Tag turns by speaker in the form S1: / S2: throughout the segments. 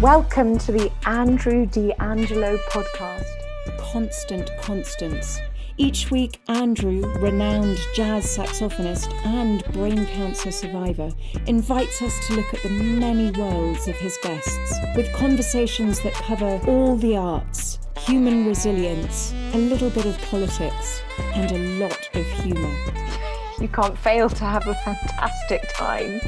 S1: Welcome to the Andrew D'Angelo podcast.
S2: Constant Constance. Each week, Andrew, renowned jazz saxophonist and brain cancer survivor, invites us to look at the many worlds of his guests, with conversations that cover all the arts, human resilience, a little bit of politics, and a lot of humour.
S1: You can't fail to have a fantastic time.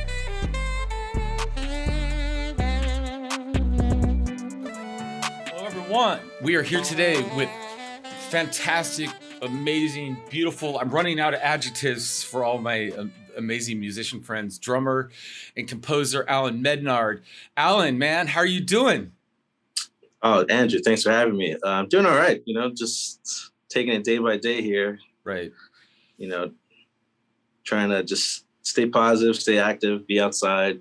S3: Hello, everyone. We are here today with fantastic, amazing, beautiful. I'm running out of adjectives for all my amazing musician friends. Drummer and composer Allan Mednard. Allan, man, how are you doing?
S4: Oh, Andrew, thanks for having me. I'm doing all right. Just taking it day by day here.
S3: Right.
S4: Trying to just stay positive, stay active, be outside.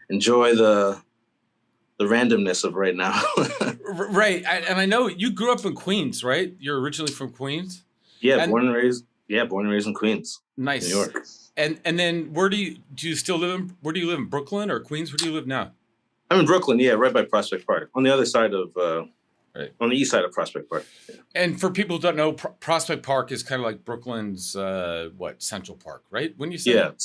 S4: Enjoy the randomness of right now.
S3: Right. And I know you grew up in Queens, right? You're originally from Queens?
S4: Yeah, born and raised in Queens.
S3: Nice.
S4: New York.
S3: And then where do you still live where do you live in Brooklyn or Queens? Where do you live now?
S4: I'm in Brooklyn, yeah, right by Prospect Park, on the other side of,
S3: right.
S4: On the east side of Prospect Park. Yeah.
S3: And for people who don't know, Prospect Park is kind of like Brooklyn's, Central Park, right? When you say that,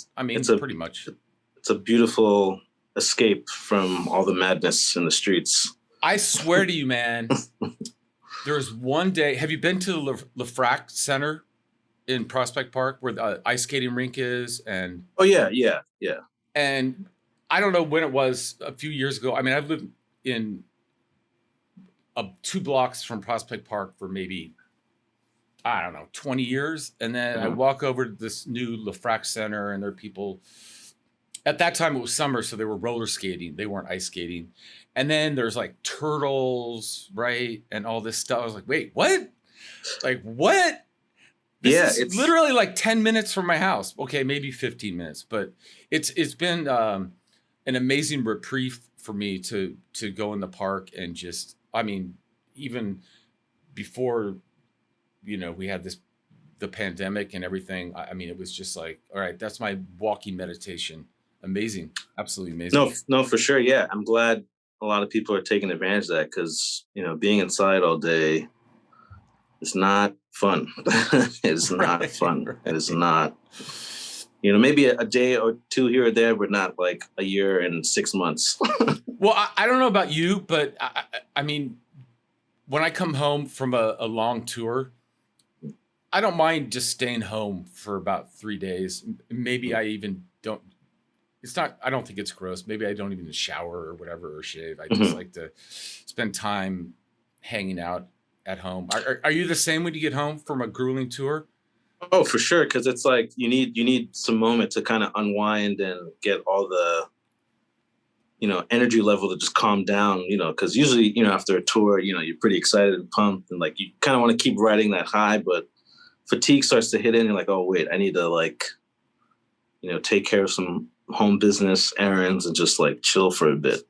S3: pretty much.
S4: It's a beautiful escape from all the madness in the streets.
S3: I swear to you, man, there was one day, have you been to the Lafrac Center in Prospect Park where the ice skating rink is? And
S4: oh, yeah.
S3: And I don't know when it was, a few years ago. I mean, I've lived in 2 blocks from Prospect Park for maybe, 20 years. And then I walk over to this new Lafrac Center and there are people. At that time, it was summer, so they were roller skating. They weren't ice skating. And then there's like turtles, right? And all this stuff. I was like, wait, what? Like, what? This is literally like 10 minutes from my house. Okay, maybe 15 minutes. But it's been an amazing reprieve for me to go in the park and just, even before, we had the pandemic and everything. It was just like, all right, that's my walking meditation. Amazing. Absolutely amazing.
S4: No, for sure. Yeah. I'm glad a lot of people are taking advantage of that because, being inside all day is not fun. It's not fun. Right. It is not, maybe a day or two here or there, but not like a year and 6 months.
S3: Well, I don't know about you, but when I come home from a long tour, I don't mind just staying home for about 3 days. Maybe I even don't. I don't think it's gross. Maybe I don't even shower or whatever or shave. I just like to spend time hanging out at home. Are you the same when you get home from a grueling tour?
S4: Oh, for sure. Because it's like you need some moment to kind of unwind and get all the, energy level to just calm down, because usually, after a tour, you're pretty excited and pumped and like you kind of want to keep riding that high, but fatigue starts to hit in. You're like, oh, wait, I need to take care of some home business errands and just like chill for a bit,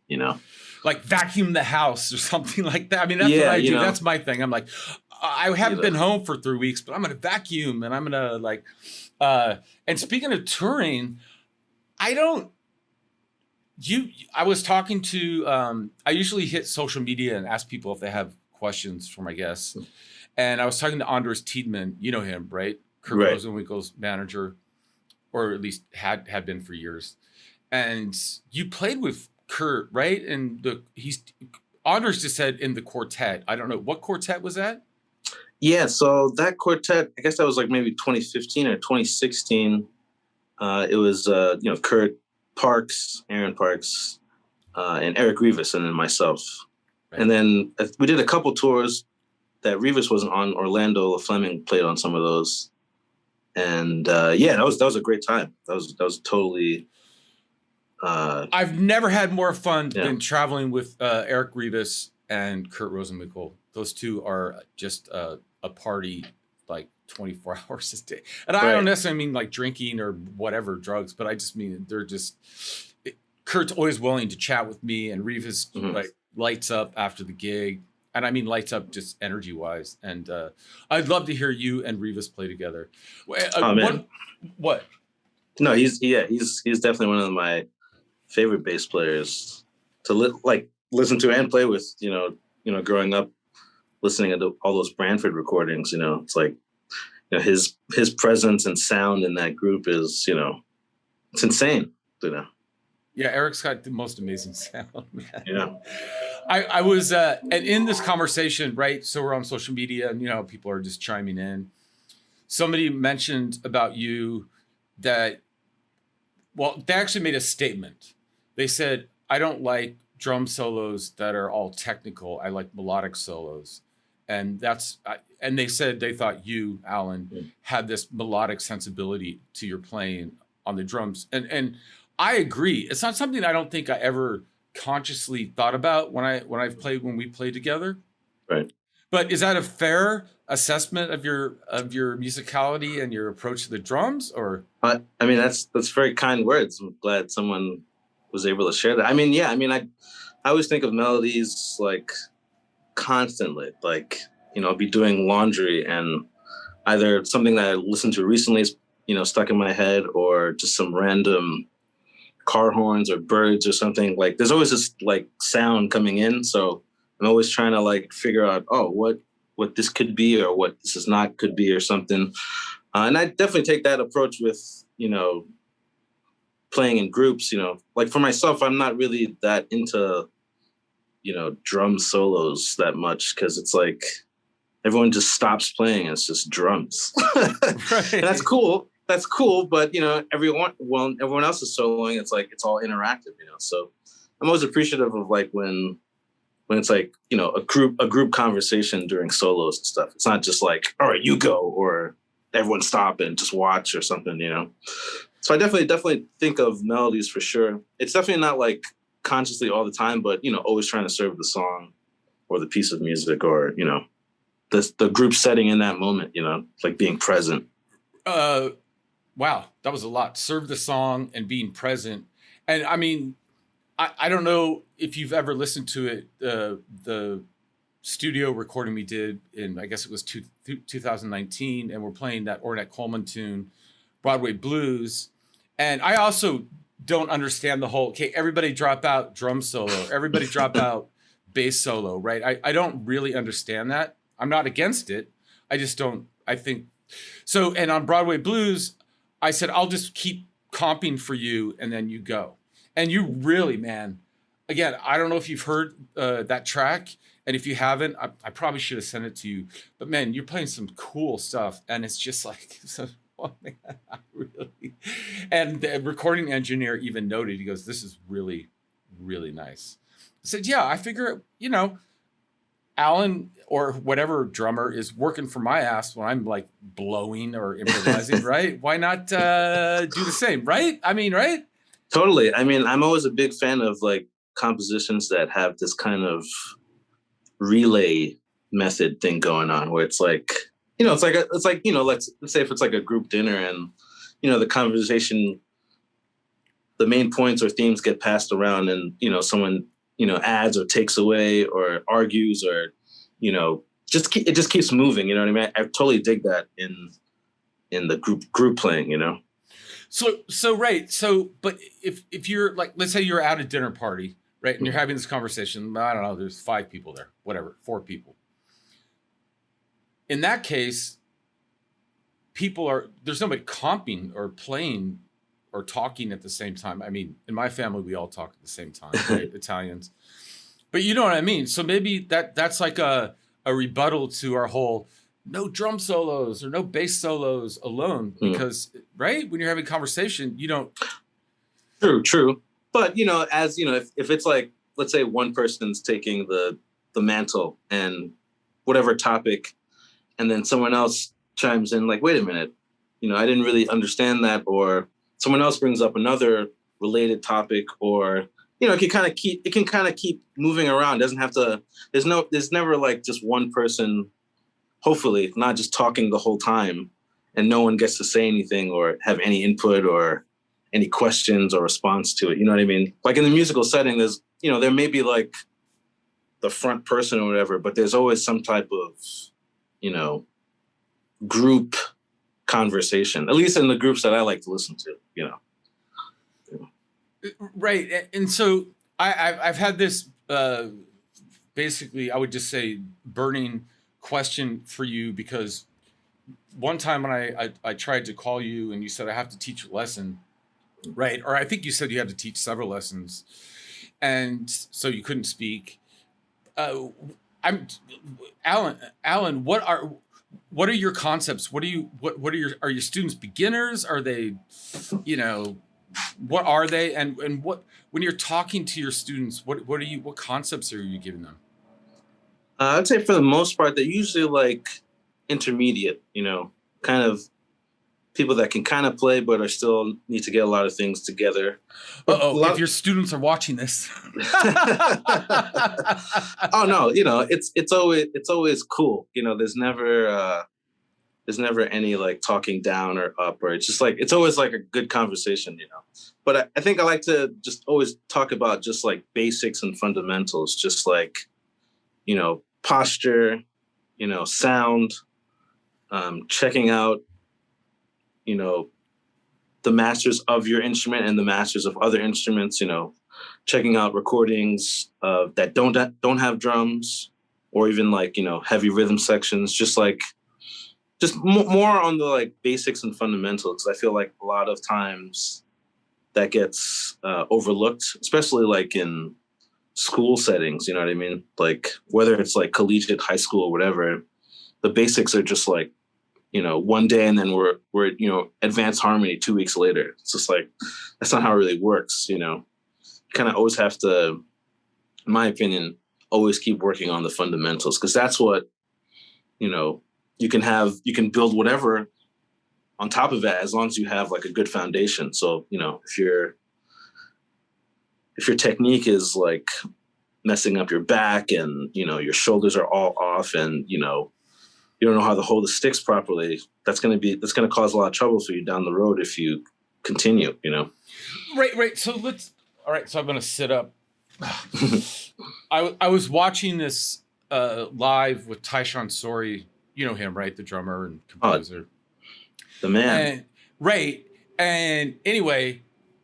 S3: like vacuum the house or something like that. That's what I do. That's my thing. I'm like, I haven't been home for 3 weeks, but I'm going to vacuum and I'm going to and speaking of touring, I was talking to, I usually hit social media and ask people if they have questions for my guests. And I was talking to Anders Tiedman, you know him, right? Kurt Rosenwinkel's manager. Or at least had been for years. And you played with Kurt, right? And Anders just said in the quartet. I don't know. What quartet was that?
S4: Yeah, so that quartet, I guess that was like maybe 2015 or 2016. It was, Kurt, Parks, Aaron Parks, and Eric Grieg, and then myself. Right. And then we did a couple tours that Rivas wasn't on. Orlando Fleming played on some of those. And that was a great time. That was totally.
S3: I've never had more fun than traveling with Eric Grieg and Kurt Rosenwinkel. Those two are just a party like 24 hours a day. And I don't necessarily mean like drinking or whatever drugs, but I just mean they're just. Kurt's always willing to chat with me, and Rivas like lights up after the gig. And I mean lights up just energy wise. And I'd love to hear you and Rivas play together.
S4: Man.
S3: What?
S4: No, he's definitely one of my favorite bass players like listen to and play with, growing up listening to all those Branford recordings, it's like, his presence and sound in that group is, it's insane,
S3: Yeah, Eric's got the most amazing sound, man.
S4: Yeah.
S3: I was, and in this conversation, right? So we're on social media and, people are just chiming in. Somebody mentioned about you that, well, they actually made a statement. They said, I don't like drum solos that are all technical. I like melodic solos. And and they said they thought you, Allan, had this melodic sensibility to your playing on the drums. And I agree. It's not something I don't think I ever consciously thought about when we played together.
S4: Right.
S3: But is that a fair assessment of your musicality and your approach to the drums? Or
S4: I mean, that's very kind words. I'm glad someone was able to share that. I mean, yeah. I mean, I always think of Melodies like constantly, like, I'll be doing laundry and either something that I listened to recently is, stuck in my head, or just some random car horns or birds or something. Like, there's always this like sound coming in. So I'm always trying to like figure out, what this could be or what this is not could be or something. And I definitely take that approach with, playing in groups, like for myself, I'm not really that into, drum solos that much, because it's like everyone just stops playing. It's just drums.
S3: Right.
S4: And that's cool. That's cool. But, everyone else is soloing. It's like, it's all interactive, so I'm always appreciative of like when it's like, a group conversation during solos and stuff. It's not just like, all right, you go, or everyone stop and just watch or something, So I definitely think of Melodies for sure. It's definitely not like consciously all the time, but, always trying to serve the song or the piece of music or, the group setting in that moment, like being present.
S3: Wow, that was a lot. Serve the song and being present. And I mean, I don't know if you've ever listened to it, the studio recording we did in, I guess it was 2019, and we're playing that Ornette Coleman tune, Broadway Blues. And I also don't understand the whole, okay, everybody drop out drum solo, everybody drop out bass solo, right? I don't really understand that. I'm not against it. I just don't, I think. So, and on Broadway Blues, I said, I'll just keep comping for you and then you go. And you really, man, again, I don't know if you've heard that track. And if you haven't, I probably should have sent it to you. But man, you're playing some cool stuff. And it's just like, oh man, really. And the recording engineer even noted, he goes, this is really, really nice. I said, yeah, I figure, Allan or whatever drummer is working for my ass when I'm like blowing or improvising, right? Why not do the same, right? I mean, right?
S4: Totally. I mean, I'm always a big fan of like compositions that have this kind of relay method thing going on, where it's like, let's say if it's like a group dinner and, the conversation, the main points or themes get passed around and, someone, adds or takes away or argues or, it just keeps moving. You know what I mean? I totally dig that in the group playing,
S3: So right. So, but if you're like, let's say you're at a dinner party, right? And you're having this conversation, I don't know, there's 5 people there, whatever, 4 people. In that case, there's nobody comping or playing or talking at the same time. I mean, in my family, we all talk at the same time, right? Italians. But you know what I mean? So maybe that's like a rebuttal to our whole no drum solos or no bass solos alone, because right, when you're having a conversation, you don't.
S4: True. But as if it's like, let's say one person's taking the mantle and whatever topic, and then someone else chimes in like, wait a minute, I didn't really understand that, or someone else brings up another related topic, or it can kind of keep moving around. It doesn't have to. There's never like just one person, hopefully not just talking the whole time, and no one gets to say anything or have any input or any questions or response to it. You know what I mean? Like in the musical setting, there's there may be like the front person or whatever, but there's always some type of group conversation, at least in the groups that I like to listen to,
S3: Right. And so I've had this basically, I would just say, burning question for you, because one time when I tried to call you and you said I have to teach a lesson, right? Or I think you said you had to teach several lessons, and so you couldn't speak. I'm Allan. What are your concepts? What are your students beginners? Are they, you know, what are they? And what, when you're talking to your students, what concepts are you giving them?
S4: I'd say for the most part, they're usually like intermediate, you know, kind of people that can kind of play, but are still need to get a lot of things together.
S3: If your students are watching this.
S4: Oh no, you know, it's always cool. You know, there's never any like talking down or up, or it's just like, it's always like a good conversation, you know. But I think I like to just always talk about just like basics and fundamentals, just like, you know, posture, you know, sound, checking out, you know, the masters of your instrument and the masters of other instruments, you know, checking out recordings that don't have drums, or even like, you know, heavy rhythm sections, just more on the like basics and fundamentals. I feel like a lot of times that gets overlooked, especially like in school settings, you know what I mean? Like whether it's like collegiate, high school, or whatever, the basics are just like, you know, one day and then we're you know, advanced harmony 2 weeks later. It's just like, that's not how it really works, you know. You kind of always have to, in my opinion, always keep working on the fundamentals, because that's what, you know, you can build whatever on top of that, as long as you have like a good foundation. So, you know, if your technique is like messing up your back and, you know, your shoulders are all off and, you know, you don't know how to hold the sticks properly, that's going to cause a lot of trouble for you down the road if you continue, you know?
S3: Right. So so I'm going to sit up. I was watching this live with Tyshon. Sorry, you know him, right? The drummer and composer.
S4: The man.
S3: And anyway,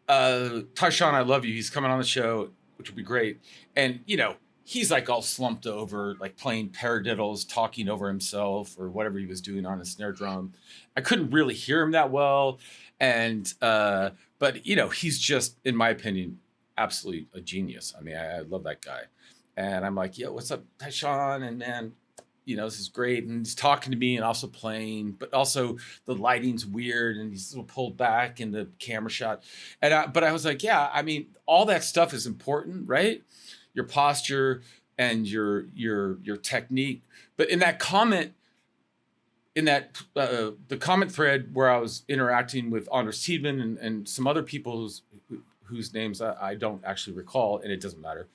S3: Tyshon, I love you. He's coming on the show, which would be great. And, you know, he's like all slumped over, like playing paradiddles, talking over himself or whatever he was doing on a snare drum. I couldn't really hear him that well. And, but, you know, he's just, in my opinion, absolutely a genius. I mean, I love that guy. And I'm like, yo, what's up, Tyshon? And man, you know, this is great. And he's talking to me and also playing, but also the lighting's weird and he's a little pulled back in the camera shot. And but I was like, yeah, I mean, all that stuff is important, right? Your posture and your technique. But in that comment, the comment thread where I was interacting with Anders Tiedman and some other people whose names I don't actually recall, and it doesn't matter,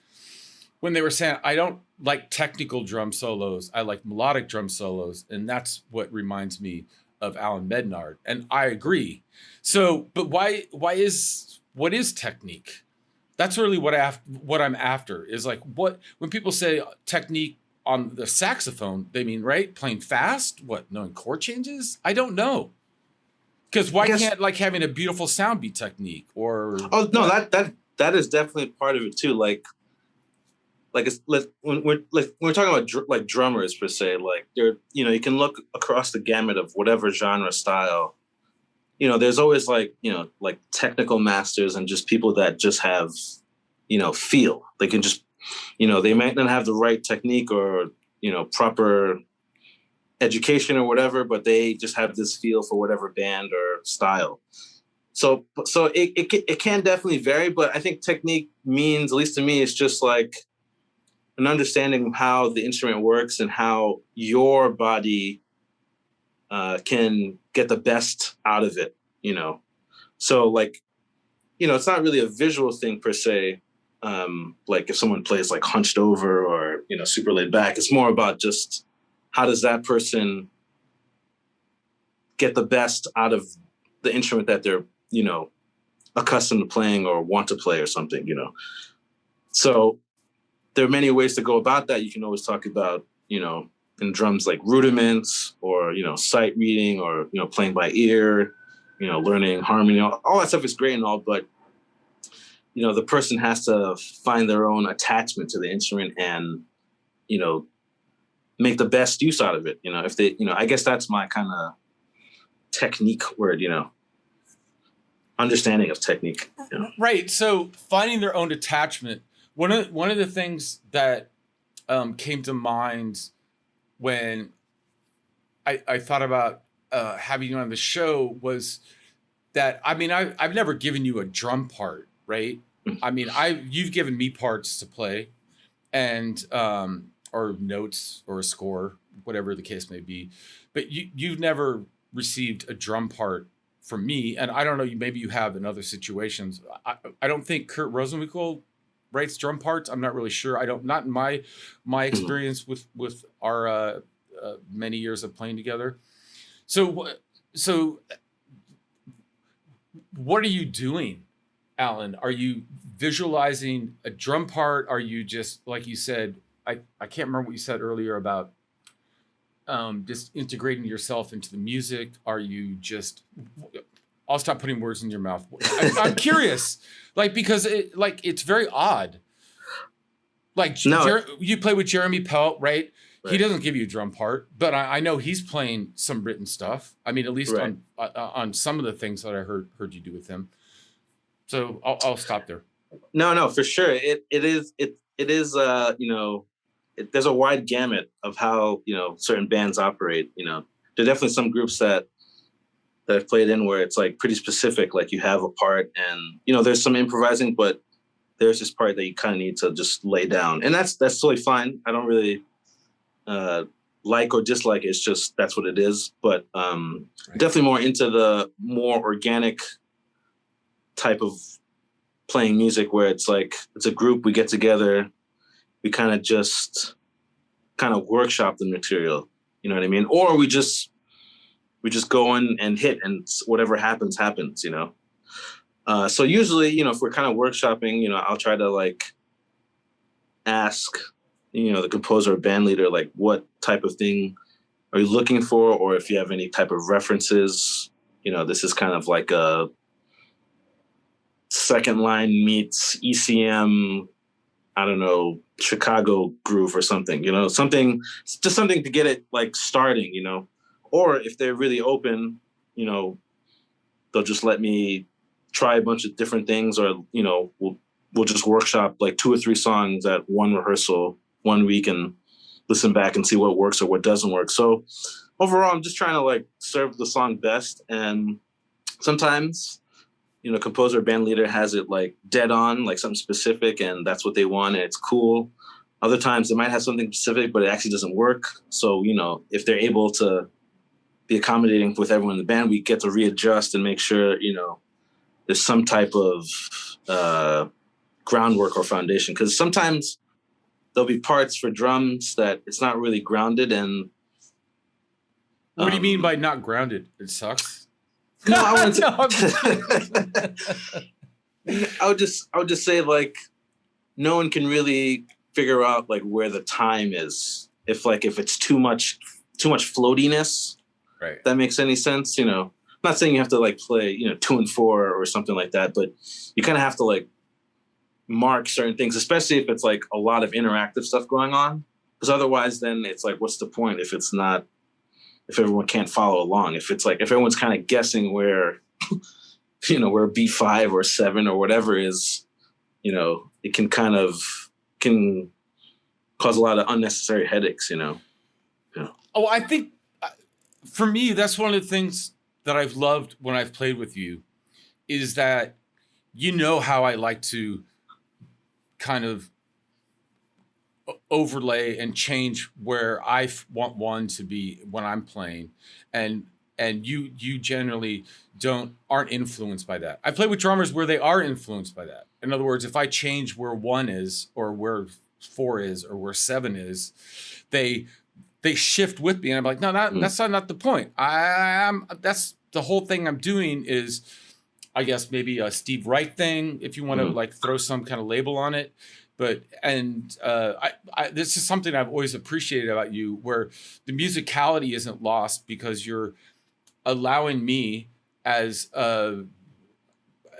S3: when they were saying, I don't like technical drum solos, I like melodic drum solos, and that's what reminds me of Allan Mednard, and I agree. So, but what is technique? That's really what I'm after, is like, what, when people say technique on the saxophone, they mean, right, playing fast, what, knowing chord changes? I don't know. Because why can't like having a beautiful sound be technique? Or
S4: no, that is definitely part of it too. Like it's when we're talking about like drummers per se, like they're, you know, you can look across the gamut of whatever genre style. You know, there's always like, you know, like technical masters and just people that just have, you know, feel. They can just, you know, they might not have the right technique or, you know, proper education or whatever, but they just have this feel for whatever band or style. So it can definitely vary, but I think technique means, at least to me, it's just like an understanding of how the instrument works and how your body can get the best out of it, you know? So like, you know, it's not really a visual thing per se. Like if someone plays like hunched over or, you know, super laid back, it's more about just how does that person get the best out of the instrument that they're, you know, accustomed to playing or want to play or something, you know? So there are many ways to go about that. You can always talk about, you know, in drums, like rudiments or, you know, sight reading or, you know, playing by ear, you know, learning harmony, all that stuff is great and all, but the person has to find their own attachment to the instrument and, make the best use out of it. If they, I guess that's my kind of technique word, understanding of technique.
S3: Right. So finding their own attachment. One of the things that came to mind when I thought about having you on the show was that, I mean, I've never given you a drum part, right? I mean, you've given me parts to play and or notes or a score, whatever the case may be, but you've never received a drum part from me. And I don't know, maybe you have in other situations. I don't think Kurt Rosenwinkel writes drum parts. I'm not really sure. Not in my experience with our many years of playing together. So what are you doing, Allan? Are you visualizing a drum part? Are you just, like you said, I can't remember what you said earlier about just integrating yourself into the music. Are you just, I'll stop putting words in your mouth. I'm curious, because it's very odd. You play with Jeremy Pelt, right? He doesn't give you a drum part, but I know he's playing some written stuff. I mean, at least on some of the things that I heard you do with him. So I'll stop there.
S4: No, for sure. It is there's a wide gamut of how certain bands operate. There are definitely some groups that I've played in where it's like pretty specific. Like you have a part, and there's some improvising, but there's this part that you kind of need to just lay down, and that's totally fine. I don't really like or dislike it. It's just that's what it is. But definitely more into the more organic type of playing music where it's like it's a group, we get together, we kind of workshop the material, you know what I mean? Or we just go in and hit, and whatever happens. So usually, if we're kind of workshopping, I'll try to ask, the composer or band leader, what type of thing are you looking for? Or if you have any type of references, this is kind of like a second line meets ECM, I don't know, Chicago groove or something, something to get it starting, or if they're really open, they'll just let me try a bunch of different things, or, we'll just workshop 2 or 3 songs at one rehearsal 1 week and listen back and see what works or what doesn't work. So overall, I'm just trying to serve the song best. And sometimes, composer or band leader has it dead on, something specific, and that's what they want, and it's cool. Other times they might have something specific, but it actually doesn't work. So, if they're able to be accommodating with everyone in the band, we get to readjust and make sure, there's some type of groundwork or foundation. Because sometimes there'll be parts for drums that it's not really grounded. And
S3: what do you mean by not grounded? It sucks.
S4: No, I would just say no one can really figure out where the time is if it's too much floatiness.
S3: Right.
S4: If that makes any sense. I'm not saying you have to play 2 and 4 or something like that, but you kind of have to mark certain things, especially if it's a lot of interactive stuff going on, because otherwise then it's what's the point if everyone can't follow along, if it's if everyone's kind of guessing where where B5 or 7 or whatever is, it can can cause a lot of unnecessary headaches.
S3: Oh, I think for me, that's one of the things that I've loved when I've played with you, is that how I like to kind of overlay and change where I want one to be when I'm playing, and you generally aren't influenced by that. I play with drummers where they are influenced by that. In other words, if I change where 1 is, or where 4 is, or where 7 is, they shift with me, and I'm like, no, that's not the point. That's the whole thing I'm doing is, I guess, maybe a Steve Reich thing, if you want to throw some kind of label on it. But this is something I've always appreciated about you, where the musicality isn't lost because you're allowing me as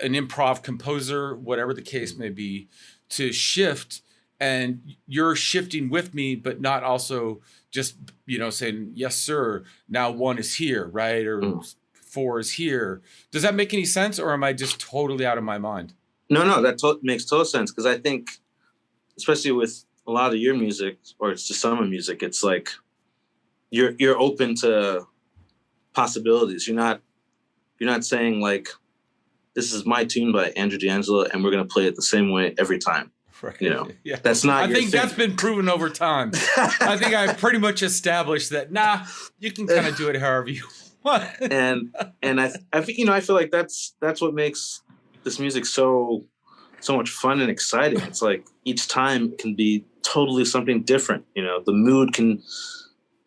S3: an improv composer, whatever the case may be, to shift, and you're shifting with me, but not also just, saying, yes, sir, now 1 is here, right? Or 4 is here. Does that make any sense, or am I just totally out of my mind?
S4: No, that makes total sense, because I think, especially with a lot of your music, or it's just some of music, it's like you're open to possibilities. You're not saying like, this is my tune by Andrew D'Angelo and we're going to play it the same way every time.
S3: Right.
S4: Yeah. That's not.
S3: I think that's been proven over time. I think I pretty much established that. You can kind of do it however you want.
S4: and I feel like that's what makes this music so much fun and exciting. It's like each time it can be totally something different. The mood can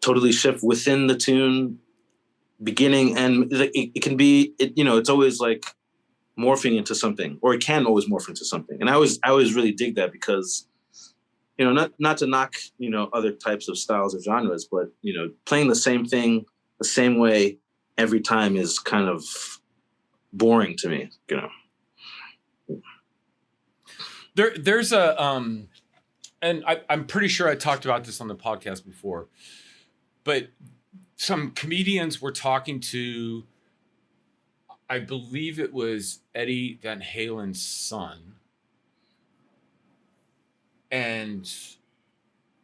S4: totally shift within the tune, beginning, and it can be. It's always like morphing into something, or it can always morph into something. And I always really dig that, because, not to knock, other types of styles or genres, but, playing the same thing the same way every time is kind of boring to me,
S3: There's a, and I'm pretty sure I talked about this on the podcast before, but some comedians were talking to, I believe it was Eddie Van Halen's son. And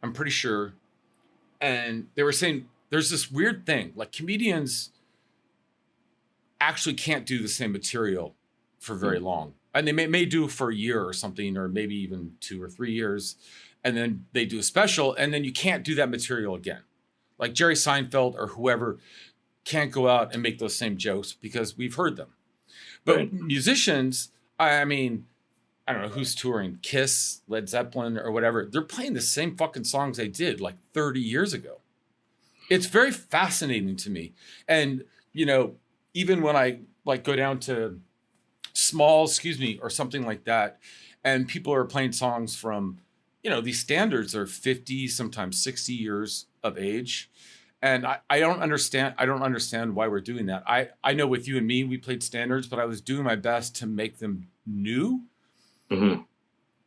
S3: I'm pretty sure. And they were saying there's this weird thing, like comedians actually can't do the same material for very long. And they may do for a year or something, or maybe even 2 or 3 years. And then they do a special, and then you can't do that material again. Like Jerry Seinfeld or whoever can't go out and make those same jokes because we've heard them. But right. Musicians, I mean, I don't know who's touring, Kiss, Led Zeppelin, or whatever. They're playing the same fucking songs they did like 30 years ago. It's very fascinating to me. And, even when I like go down to Smalls, or something like that, and people are playing songs from, these standards are 50, sometimes 60 years of age. And I don't understand why we're doing that. I know with you and me, we played standards, but I was doing my best to make them new. Mm-hmm.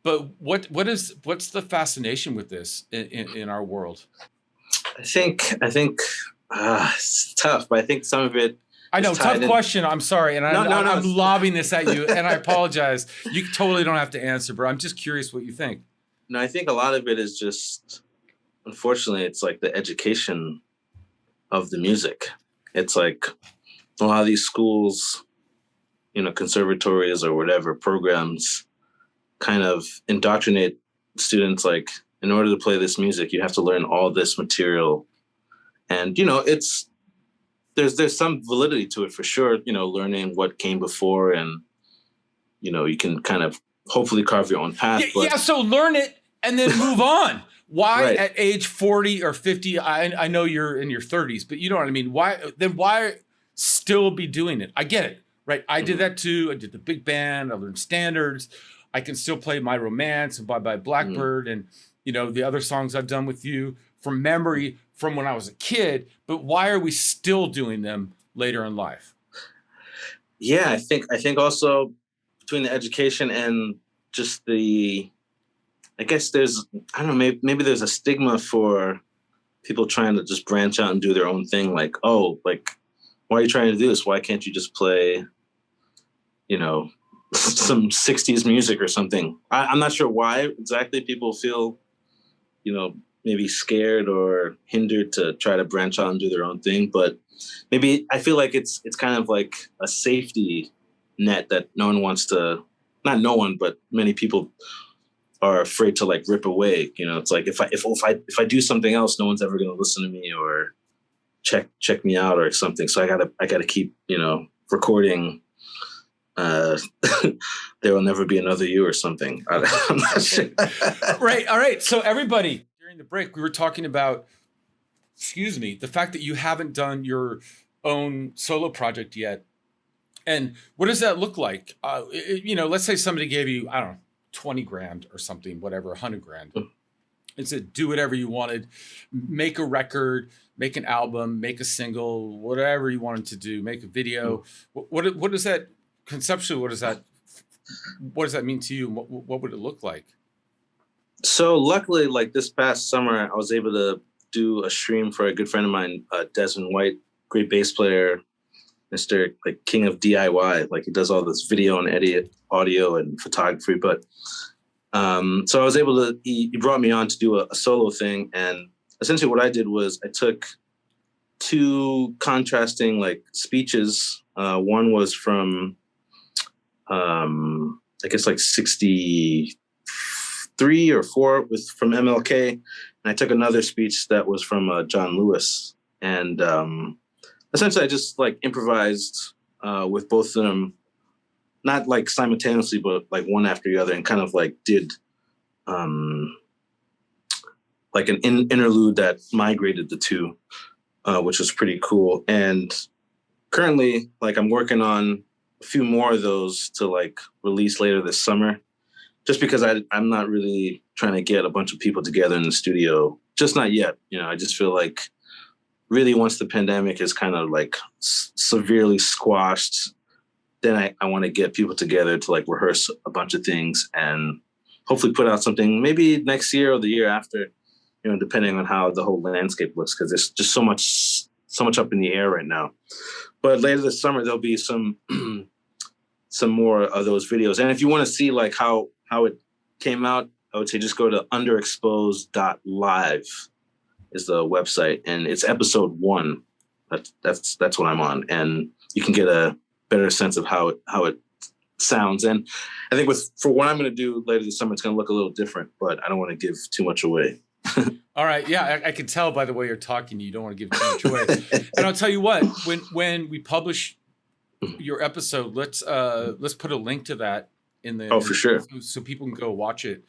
S3: But what's the fascination with this in our world?
S4: I think it's tough, but I think some of it.
S3: I know, tough question. I'm sorry, and I'm lobbing this at you, and I apologize. You totally don't have to answer, but I'm just curious what you think.
S4: No, I think a lot of it is just, unfortunately, it's like the education of the music. It's like a lot of these schools, conservatories or whatever programs kind of indoctrinate students like, in order to play this music, you have to learn all this material. And, there's some validity to it for sure, learning what came before, and, you can kind of hopefully carve your own path.
S3: Yeah, so learn it and then move on. Why right. At age 40 or 50, I know you're in your 30s, but you know what I mean? Why still be doing it? I get it, right? I did that too. I did the big band. I learned standards. I can still play My Romance and Bye Bye Blackbird and, the other songs I've done with you from memory from when I was a kid. But why are we still doing them later in life?
S4: Yeah, I think also between the education and just I guess there's, I don't know, maybe there's a stigma for people trying to just branch out and do their own thing. Like, oh, like, why are you trying to do this? Why can't you just play, some 60s music or something? I'm not sure why exactly people feel, maybe scared or hindered to try to branch out and do their own thing. But maybe I feel like it's kind of like a safety net that no one wants to, not no one, but many people are afraid to like rip away. It's like if I do something else, no one's ever going to listen to me or check me out or something. So I gotta keep recording. There will never be another you or something. I'm not sure.
S3: Right. All right. So everybody, during the break, we were talking about, the fact that you haven't done your own solo project yet. And what does that look like? Let's say somebody gave you, I don't know, 20 grand or something, whatever, 100 grand. And said, do whatever you wanted, make a record, make an album, make a single, whatever you wanted to do, make a video. What does that, conceptually, what does that what does that mean to you? What would it look like?
S4: So luckily, like this past summer, I was able to do a stream for a good friend of mine, Desmond White, great bass player, Mr. like King of DIY. Like he does all this video and edit, audio and photography. But so I was able to, he brought me on to do a solo thing. And essentially what I did was I took two contrasting like speeches. One was from, I guess like 63 or 4 from MLK. And I took another speech that was from John Lewis. And essentially I just like improvised with both of them, not like simultaneously, but like one after the other, and kind of like did like an interlude that migrated the two, which was pretty cool. And currently, like I'm working on a few more of those to like release later this summer, just because I'm not really trying to get a bunch of people together in the studio, just not yet. You know, I just feel like really once the pandemic is kind of like severely squashed, then I want to get people together to like rehearse a bunch of things and hopefully put out something maybe next year or the year after, you know, depending on how the whole landscape looks, because there's just so much up in the air right now. But later this summer, there'll be some more of those videos. And if you want to see like how it came out, I would say just go to underexposed.live is the website, and it's episode 1. That's what I'm on, and you can get a better sense of how it sounds. And I think for what I'm going to do later this summer, it's going to look a little different, but I don't want to give too much away.
S3: All right. Yeah, I can tell by the way you're talking, you don't want to give too much away. And I'll tell you what, when we publish your episode, let's put a link to that in the
S4: for sure,
S3: so people can go watch it.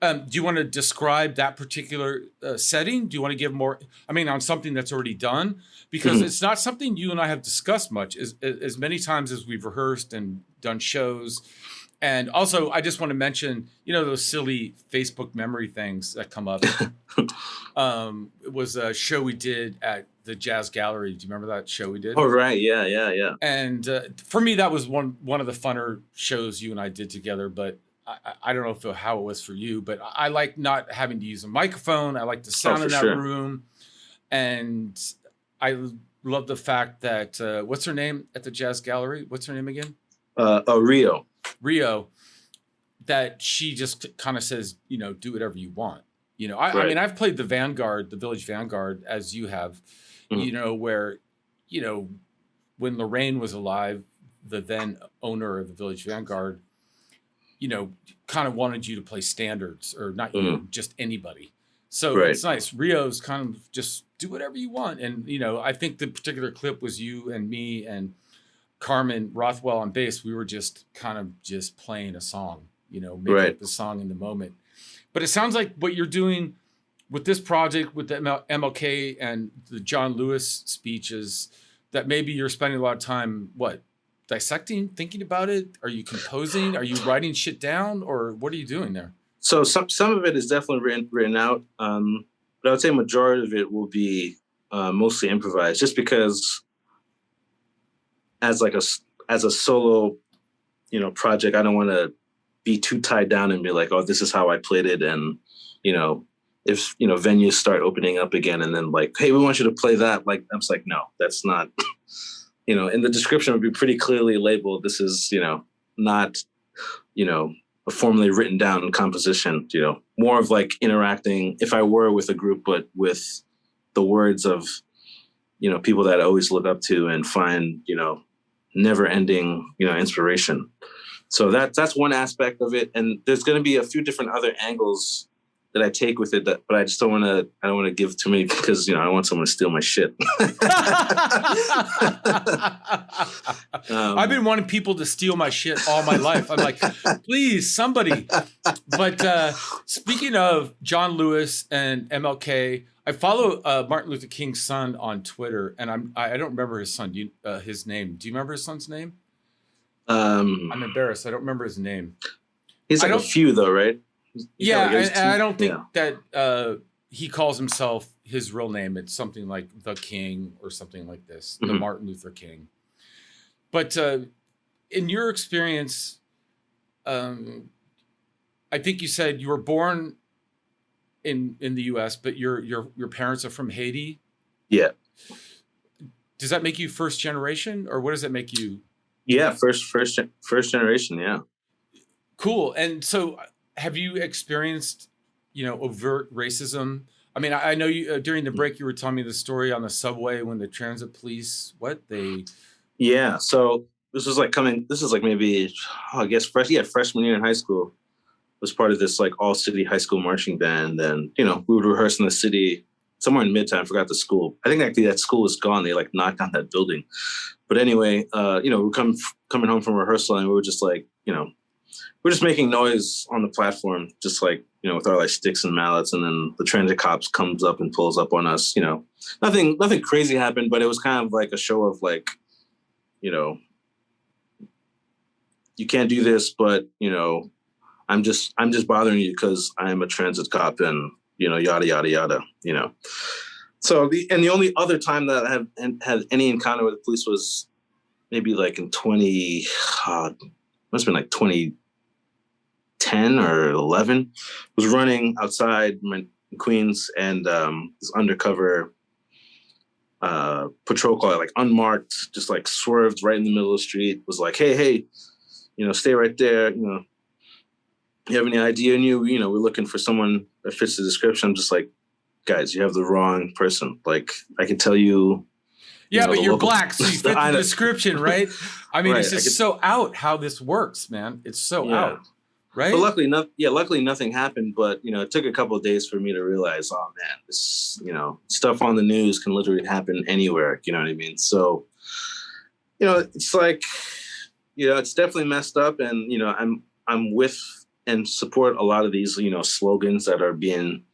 S3: Do you want to describe that particular setting? Do you want to give more? I mean, on something that's already done, because it's not something you and I have discussed much as many times as we've rehearsed and done shows. And also, I just want to mention, you know, those silly Facebook memory things that come up. It was a show we did at the Jazz Gallery. Do you remember that show we did?
S4: Oh, right. Yeah.
S3: And for me, that was one of the funner shows you and I did together. But I don't know how it was for you, but I like not having to use a microphone. I like the sound in that room. And I love the fact that, what's her name at the Jazz Gallery? What's her name again? Rio, that she just kind of says, you know, do whatever you want. You know, I mean, I've played the Village Vanguard, as you have, you know, where, you know, when Lorraine was alive, the then owner of the Village Vanguard, you know, kind of wanted you to play standards, or not you, just anybody. So it's nice. Rio's kind of just do whatever you want. And, you know, I think the particular clip was you and me and Carmen Rothwell on bass. We were just kind of just playing a song, you know, making up the song in the moment. But it sounds like what you're doing with this project, with the MLK and the John Lewis speeches, that maybe you're spending a lot of time, dissecting, thinking about it? Are you composing? Are you writing shit down? Or what are you doing there?
S4: So some of it is definitely written out. But I would say majority of it will be mostly improvised, just because as a solo, you know, project, I don't want to be too tied down and be like, oh, this is how I played it. And, you know, if, you know, venues start opening up again and then like, hey, we want you to play that. Like, I'm just like, no, that's not, you know, in the description would be pretty clearly labeled. This is, you know, not, you know, a formally written down composition, you know, more of like interacting, if I were with a group, but with the words of, you know, people that I always look up to and find, you know, never ending, you know, inspiration. So that's one aspect of it. And there's going to be a few different other angles that I take with it, but I just don't want to give too many, because, you know, I don't want someone to steal my shit.
S3: I've been wanting people to steal my shit all my life. I'm like, please, somebody. But speaking of John Lewis and MLK, I follow Martin Luther King's son on Twitter, and I don't remember his name. Do you remember his son's name? I'm embarrassed. I don't remember his name.
S4: He's like a few though, right?
S3: And I don't think that he calls himself his real name. It's something like the King or something like this, the Martin Luther King. But in your experience, I think you said you were born in the U.S., but your parents are from Haiti.
S4: Yeah.
S3: Does that make you first generation, or what does that make you?
S4: Yeah, first generation. Yeah.
S3: Cool. And so, have you experienced, overt racism? I mean, I know you during the break you were telling me the story on the subway when the transit police
S4: Yeah. So this was like maybe I guess freshman year in high school. Was part of this like all city high school marching band, and we would rehearse in the city somewhere in Midtown. I forgot the school. I think actually that school is gone. They like knocked down that building. But anyway, we're coming home from rehearsal, and we were just like, we're just making noise on the platform, just like, with our like sticks and mallets, and then the transit cops comes up and pulls up on us. Nothing crazy happened, but it was kind of like a show of like, you can't do this, but I'm just bothering you because I am a transit cop, and yada yada yada. So the only other time that I have had any encounter with the police was maybe like in must have been like 2010 or 11. Was running outside in Queens, and this undercover patrol car, like unmarked, just like swerved right in the middle of the street. Was like, hey, stay right there. You have any idea on you? We're looking for someone that fits the description. I'm just like, guys, you have the wrong person. Like, I can tell you.
S3: Yeah, but you're black, so you fit the description, right? I mean, right. It's just so out how this works, man. It's so out, right?
S4: But luckily nothing happened. But it took a couple of days for me to realize, oh man, this stuff on the news can literally happen anywhere. You know what I mean? So, it's like, it's definitely messed up, and I'm with and support a lot of these, slogans that are being,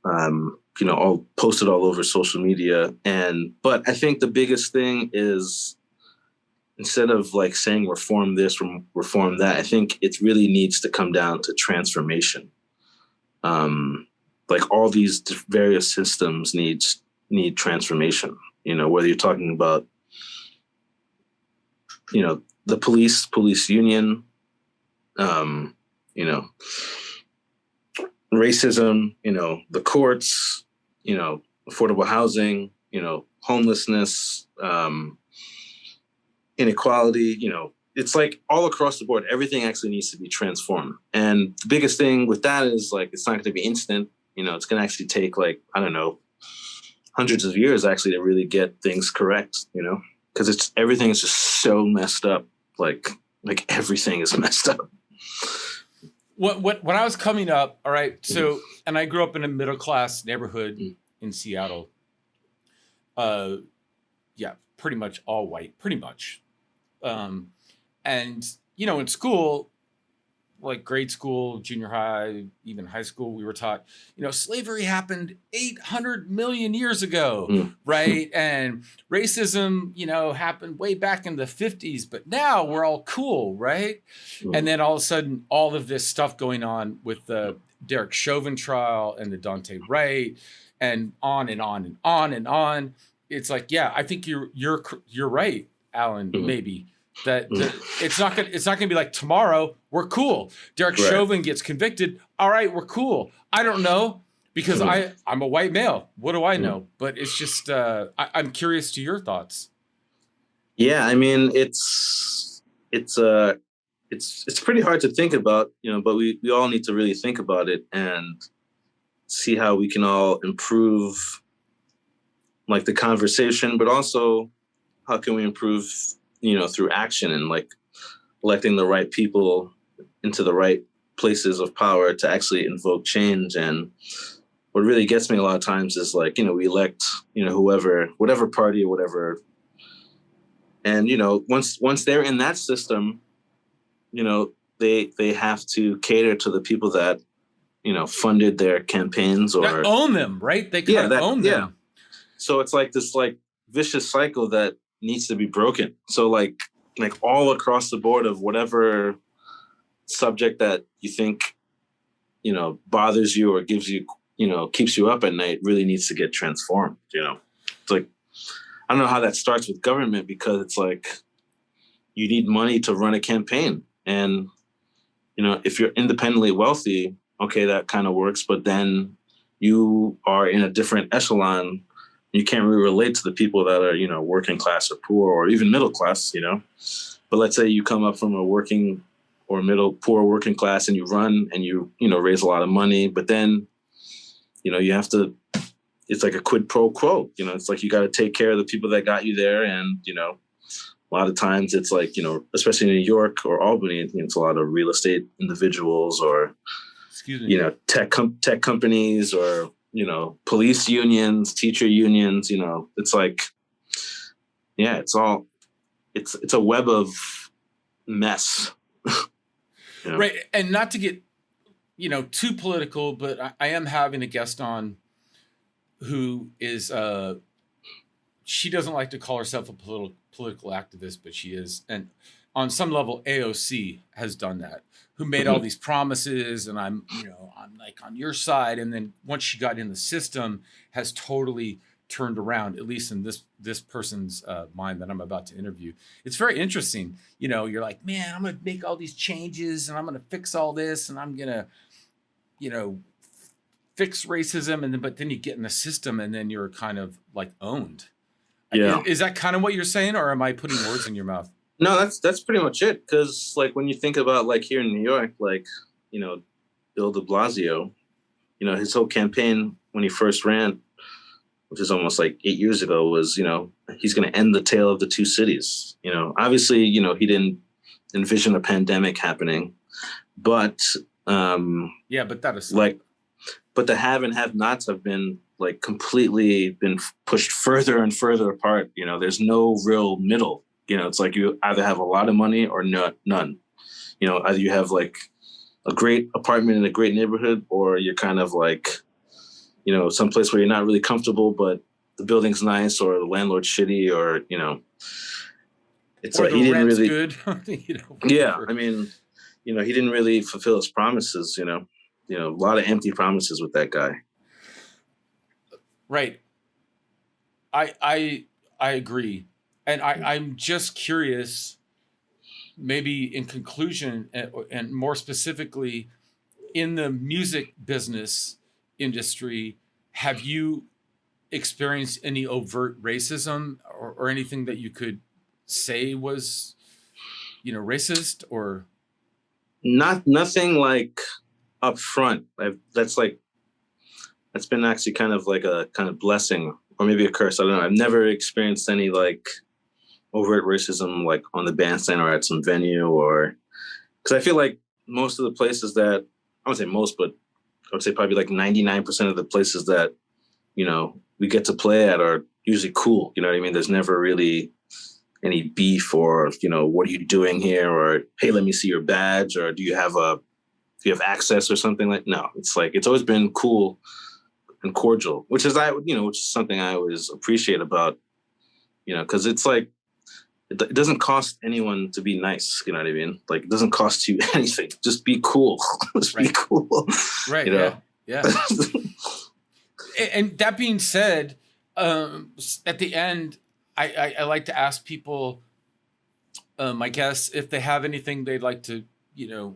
S4: all posted all over social media. But I think the biggest thing is, instead of like saying reform this, reform that, I think it really needs to come down to transformation. Like all these various systems need transformation, whether you're talking about, the police union, racism, the courts, affordable housing, homelessness, inequality, it's like all across the board, everything actually needs to be transformed. And the biggest thing with that is like, it's not going to be instant, it's going to actually take like, I don't know, hundreds of years actually to really get things correct, because everything is just so messed up. Like everything is messed up.
S3: When I was coming up, all right, so, and I grew up in a middle class neighborhood in Seattle. Pretty much all white, pretty much. And, in school, like grade school, junior high, even high school, we were taught, slavery happened 800 million years ago, right? And racism, happened way back in the 50s, but now we're all cool, right? And then all of a sudden, all of this stuff going on with the Derek Chauvin trial and the Dante Wright, and on and on and on and on. It's like, yeah, I think you're right, Allan, maybe. That it's not gonna be like tomorrow we're cool. Derek Chauvin gets convicted. All right, we're cool. I don't know because I'm a white male. What do I know? But it's just I'm curious to your thoughts.
S4: Yeah, I mean it's pretty hard to think about, but we all need to really think about it and see how we can all improve like the conversation, but also how can we improve through action and like electing the right people into the right places of power to actually invoke change. And what really gets me a lot of times is like, we elect, whatever party or whatever. And, once they're in that system, they have to cater to the people that, funded their campaigns or
S3: that own them, right? They kind of own them. Yeah.
S4: So it's like this like vicious cycle that needs to be broken. So like all across the board of whatever subject that you think, bothers you or gives you, keeps you up at night really needs to get transformed. It's like, I don't know how that starts with government, because it's like, you need money to run a campaign, and if you're independently wealthy, okay, that kind of works. But then you are in a different echelon. You can't really relate to the people that are, working class or poor or even middle class, But let's say you come up from a working or poor working class and you run and you raise a lot of money, but then, you have to, it's like a quid pro quo, it's like you got to take care of the people that got you there. And, a lot of times it's like, especially in New York or Albany, it's a lot of real estate individuals or, tech companies or, police unions, teacher unions, it's like, yeah, it's a web of mess.
S3: Right. And not to get, too political, but I am having a guest on who is, she doesn't like to call herself a political activist, but she is. And on some level, AOC has done that, who made all these promises and I'm like on your side. And then once she got in the system, has totally turned around, at least in this person's mind that I'm about to interview. It's very interesting. You're like, man, I'm going to make all these changes and I'm going to fix all this and I'm going to, fix racism. But then you get in the system and then you're kind of like owned.
S4: Yeah.
S3: Is that kind of what you're saying, or am I putting words in your mouth?
S4: No, that's pretty much it. Because like when you think about like here in New York, like, Bill de Blasio, his whole campaign when he first ran, which is almost like 8 years ago, was, he's going to end the tale of the two cities. Obviously, he didn't envision a pandemic happening, but
S3: but that is
S4: like, but the have and have nots have been like completely been pushed further and further apart. There's no real middle. It's like you either have a lot of money or none. Either you have like a great apartment in a great neighborhood, or you're kind of like, someplace where you're not really comfortable, but the building's nice, or the landlord's shitty, or it's
S3: or
S4: like
S3: the
S4: he didn't
S3: rent's
S4: really
S3: good.
S4: Yeah, I mean, he didn't really fulfill his promises. A lot of empty promises with that guy.
S3: Right. I agree. And I'm just curious, maybe in conclusion, and more specifically in the music business industry, have you experienced any overt racism or anything that you could say was, racist or?
S4: Nothing like up front. That's been actually kind of like a kind of blessing or maybe a curse. I don't know. I've never experienced any like overt racism like on the bandstand or at some venue, or because I feel like most of the places that, I wouldn't say most, but I would say probably like 99% of the places that, we get to play at are usually cool. You know what I mean? There's never really any beef or, what are you doing here? Or, hey, let me see your badge. Or do you have access or something like, no, it's like, it's always been cool and cordial, which is something I always appreciate about, cause it's like, it doesn't cost anyone to be nice. You know what I mean? Like, it doesn't cost you anything. Just be cool. Just be cool.
S3: Right. Yeah. And that being said, at the end, I like to ask people, I guess, if they have anything they'd like to,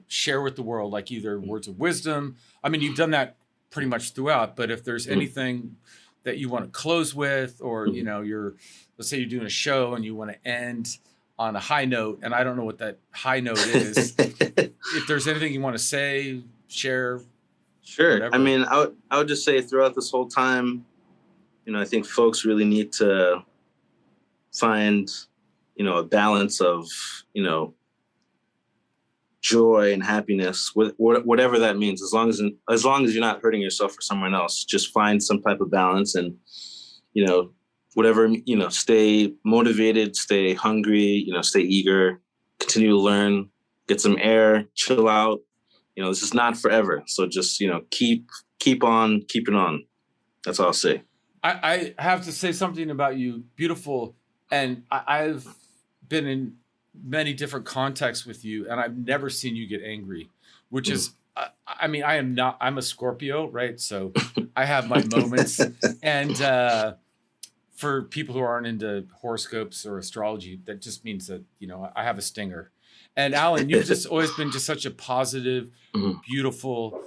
S3: share with the world, like either words of wisdom. I mean, you've done that pretty much throughout, but if there's anything that you want to close with, or, let's say you're doing a show and you want to end on a high note, and I don't know what that high note is. If there's anything you want to say, share.
S4: Sure.
S3: Whatever.
S4: I mean, I would just say throughout this whole time, I think folks really need to find, a balance of, joy and happiness, with whatever that means. As long as you're not hurting yourself or someone else, just find some type of balance and, whatever, stay motivated, stay hungry, stay eager, continue to learn, get some air, chill out. This is not forever. So just, keep on keeping on. That's all I'll say.
S3: I have to say something about you. Beautiful. And I've been in many different contexts with you, and I've never seen you get angry, which is, I'm a Scorpio, right? So I have my moments. And for people who aren't into horoscopes or astrology, that just means that, I have a stinger. And Allan, you've just always been just such a positive, beautiful,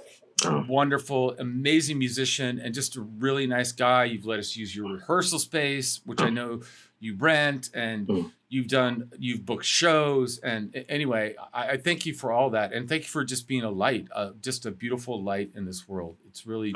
S3: wonderful, amazing musician, and just a really nice guy. You've let us use your rehearsal space, which I know you rent, and you've booked shows. And anyway, I thank you for all that, and thank you for just being a light, just a beautiful light in this world. It's really,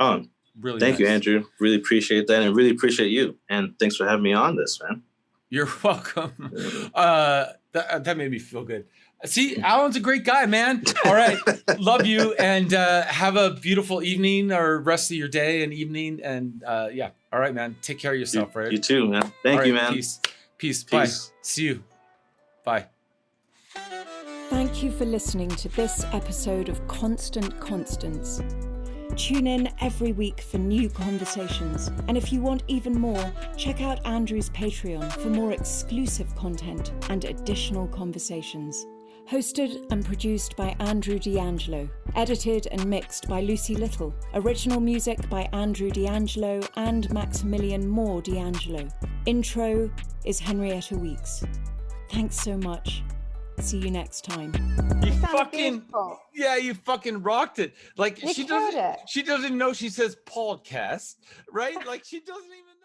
S3: really.
S4: Thank you, Andrew. Really appreciate that, and really appreciate you. And thanks for having me on this, man.
S3: You're welcome. That made me feel good. See, Allan's a great guy, man. All right. Love you, and have a beautiful evening or rest of your day and evening. And yeah. All right, man. Take care of yourself, right?
S4: You too, man. Thank you, man.
S3: Peace. Bye. See you. Bye.
S2: Thank you for listening to this episode of Constant Constance. Tune in every week for new conversations. And if you want even more, check out Andrew's Patreon for more exclusive content and additional conversations. Hosted and produced by Andrew D'Angelo. Edited and mixed by Lucy Little. Original music by Andrew D'Angelo and Maximilian Moore D'Angelo. Intro is Henrietta Weeks. Thanks so much. See you next time.
S3: You fucking rocked it. Like, she doesn't know she says podcast, right? Like, she doesn't even